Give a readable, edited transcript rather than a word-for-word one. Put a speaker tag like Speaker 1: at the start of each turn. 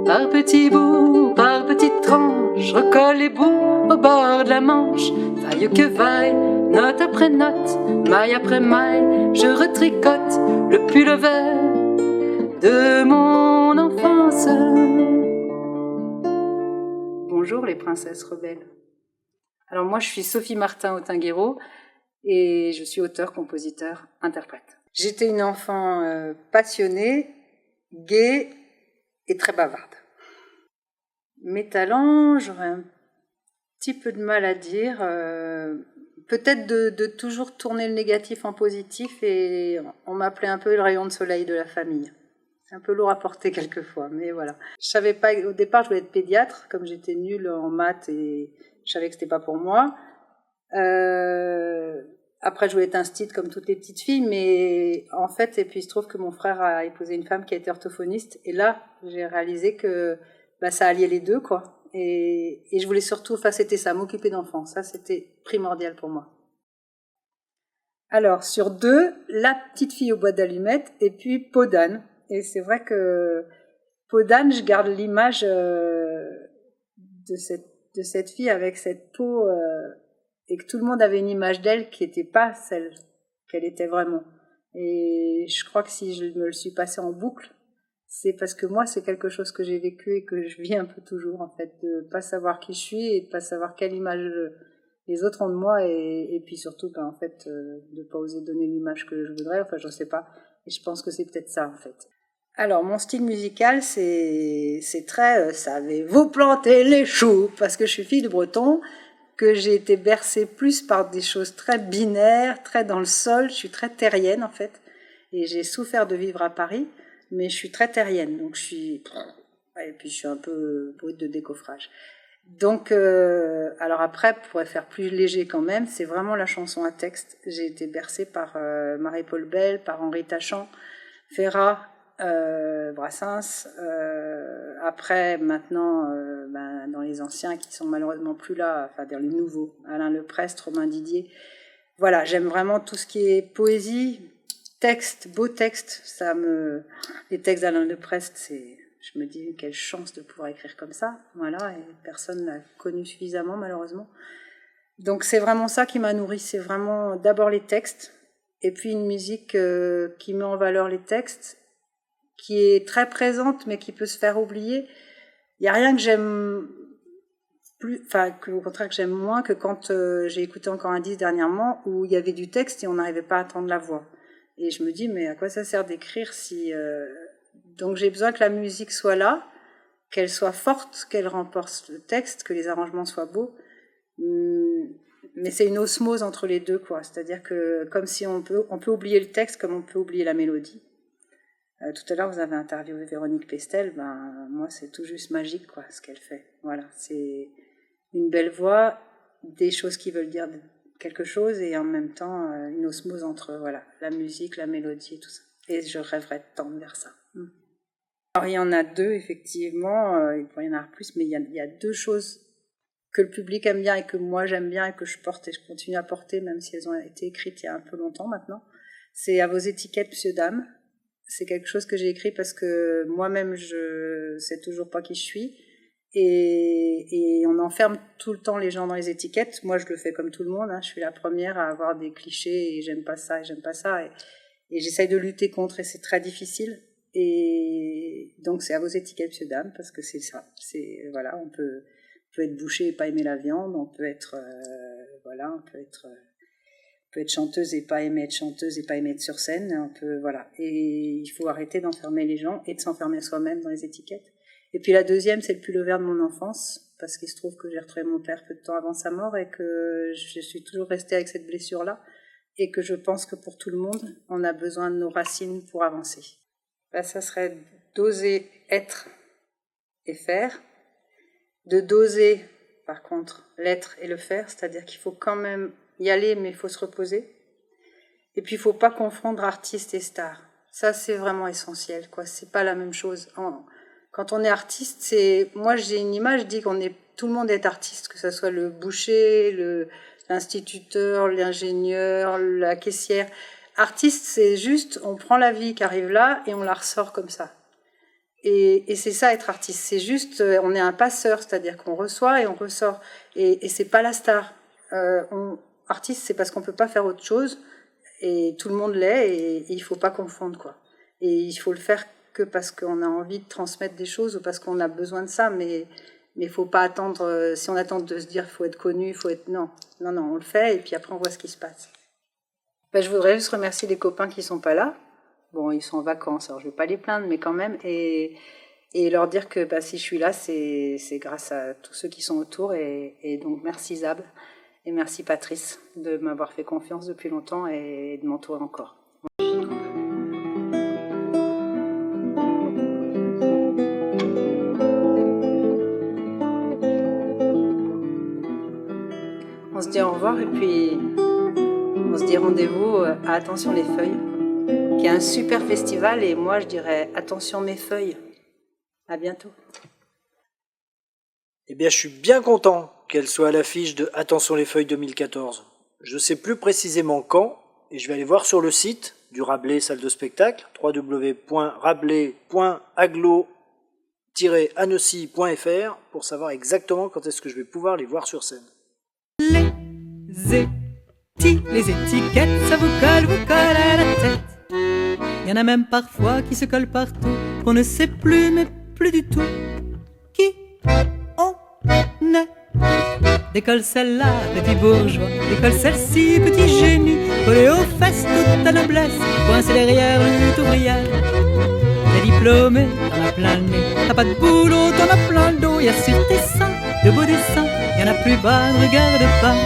Speaker 1: Par petits bouts, par petites tranches, je recolle les bouts au bord de la Manche. Vaille que vaille, note après note, maille après maille, je retricote le pull vert de mon enfance. Bonjour les princesses rebelles. Alors moi je suis Sophie Martin Autinguero et je suis auteure, compositeur, interprète. J'étais une enfant passionnée, gaie et très bavarde. Mes talents, j'aurais un petit peu de mal à dire. Peut-être de toujours tourner le négatif en positif, et on m'appelait un peu le rayon de soleil de la famille. C'est un peu lourd à porter quelquefois, mais voilà. Je savais pas, au départ je voulais être pédiatre, comme j'étais nulle en maths et je savais que c'était pas pour moi. Après je voulais être instite comme toutes les petites filles, mais en fait, et puis il se trouve que mon frère a épousé une femme qui a été orthophoniste, et là j'ai réalisé que ça alliait les deux, quoi. Et je voulais surtout, c'était ça, m'occuper d'enfants. Ça, c'était primordial pour moi. Alors, sur deux, La petite fille au bois d'allumettes et puis Peau d'âne. Et c'est vrai que Peau d'âne, je garde l'image de cette fille avec cette peau, et que tout le monde avait une image d'elle qui n'était pas celle qu'elle était vraiment. Et je crois que si je me le suis passée en boucle, c'est parce que moi, c'est quelque chose que j'ai vécu et que je vis un peu toujours, en fait, de pas savoir qui je suis et de pas savoir quelle image les autres ont de moi, et puis surtout, en fait, de pas oser donner l'image que je voudrais, enfin, je sais pas. Et je pense que c'est peut-être ça, en fait. Alors, mon style musical, c'est très, savez-vous planter les choux, parce que je suis fille de Breton, que j'ai été bercée plus par des choses très binaires, très dans le sol. Je suis très terrienne, en fait, et j'ai souffert de vivre à Paris. Mais je suis très terrienne, donc et puis je suis un peu brute de décoffrage. Donc, alors après, pour faire plus léger quand même, c'est vraiment la chanson à texte. J'ai été bercée par Marie-Paul Bell, par Henri Tachant, Ferrat, Brassens. Après, maintenant, dans les anciens qui sont malheureusement plus là, enfin dans les nouveaux, Alain Leprest, Romain Didier. Voilà, j'aime vraiment tout ce qui est poésie. Texte, beau texte, les textes d'Alain Leprest, je me dis quelle chance de pouvoir écrire comme ça, voilà, et personne l'a connu suffisamment malheureusement. Donc c'est vraiment ça qui m'a nourrie, c'est vraiment d'abord les textes, et puis une musique qui met en valeur les textes, qui est très présente mais qui peut se faire oublier. Il n'y a rien que j'aime plus, au contraire que j'aime moins que quand j'ai écouté encore un disque dernièrement où il y avait du texte et on n'arrivait pas à entendre la voix. Et je me dis, mais à quoi ça sert d'écrire si... Donc j'ai besoin que la musique soit là, qu'elle soit forte, qu'elle remporte le texte, que les arrangements soient beaux. Mais c'est une osmose entre les deux, quoi. C'est-à-dire que comme si on peut oublier le texte comme on peut oublier la mélodie. Tout à l'heure, vous avez interviewé Véronique Pestel. Moi, c'est tout juste magique, quoi, ce qu'elle fait. Voilà, c'est une belle voix, des choses qui veulent dire quelque chose, et en même temps une osmose entre la musique, la mélodie et tout ça. Et je rêverais de tendre vers ça. Alors il y en a deux, effectivement, il pourrait y en avoir plus, mais il y a deux choses que le public aime bien et que moi j'aime bien et que je porte et je continue à porter, même si elles ont été écrites il y a un peu longtemps maintenant. C'est À vos étiquettes, monsieur, dame. C'est quelque chose que j'ai écrit parce que moi-même je sais toujours pas qui je suis. Et on enferme tout le temps les gens dans les étiquettes. Moi, je le fais comme tout le monde. Je suis la première à avoir des clichés et j'aime pas ça et j'aime pas ça. Et j'essaye de lutter contre, et c'est très difficile. Et donc, c'est À vos étiquettes, monsieur, dame, parce que c'est ça. On peut être boucher et pas aimer la viande. On peut être, on peut être chanteuse et pas aimer être chanteuse et pas aimer être sur scène. Et il faut arrêter d'enfermer les gens et de s'enfermer soi-même dans les étiquettes. Et puis la deuxième, c'est le pull vert de mon enfance, parce qu'il se trouve que j'ai retrouvé mon père peu de temps avant sa mort et que je suis toujours restée avec cette blessure-là, et que je pense que pour tout le monde, on a besoin de nos racines pour avancer. Ça serait d'oser être et faire, de doser, par contre, l'être et le faire, c'est-à-dire qu'il faut quand même y aller, mais il faut se reposer. Et puis il ne faut pas confondre artiste et star. Ça, c'est vraiment essentiel, quoi. C'est pas la même chose. Quand on est artiste, moi j'ai une image, je dis tout le monde est artiste, que ce soit le boucher, l'instituteur, l'ingénieur, la caissière. Artiste, c'est juste, on prend la vie qui arrive là et on la ressort comme ça. Et c'est ça être artiste. C'est juste, on est un passeur, c'est-à-dire qu'on reçoit et on ressort. Et c'est pas la star. Artiste, c'est parce qu'on peut pas faire autre chose. Et tout le monde l'est. Et il faut pas confondre, quoi. Et il faut le faire que parce qu'on a envie de transmettre des choses ou parce qu'on a besoin de ça. Mais faut pas attendre. Si on attend de se dire, faut être connu, faut être non, on le fait. Et puis après, on voit ce qui se passe. Ben, je voudrais juste remercier les copains qui sont pas là. Bon, ils sont en vacances, alors je vais pas les plaindre, mais quand même, et leur dire que si je suis là, c'est grâce à tous ceux qui sont autour, et donc merci Zab, et merci Patrice de m'avoir fait confiance depuis longtemps et de m'entourer encore. On se dit au revoir, et puis on se dit rendez-vous à Attention les Feuilles, qui est un super festival, et moi je dirais attention mes feuilles. À bientôt.
Speaker 2: Eh bien, je suis bien content qu'elle soit à l'affiche de Attention les Feuilles 2014. Je ne sais plus précisément quand, et je vais aller voir sur le site du Rabelais Salle de Spectacle, www.rabelais.aglo-annecy.fr, pour savoir exactement quand est-ce que je vais pouvoir les voir sur scène.
Speaker 3: Les étiquettes, ça vous colle à la tête. Il y en a même parfois qui se collent partout, qu'on ne sait plus, mais plus du tout qui on est. Décolle celle-là, petit bourgeois, décolle celle-ci, petit génie, collé aux fesses toute ta noblesse, coincé derrière lutte ouvrière. T'es diplômé, t'en as plein le nez, t'as pas de boulot, t'en as plein le dos, y'a sur tes seins de beaux dessins, y'en a plus bas, ne regarde pas.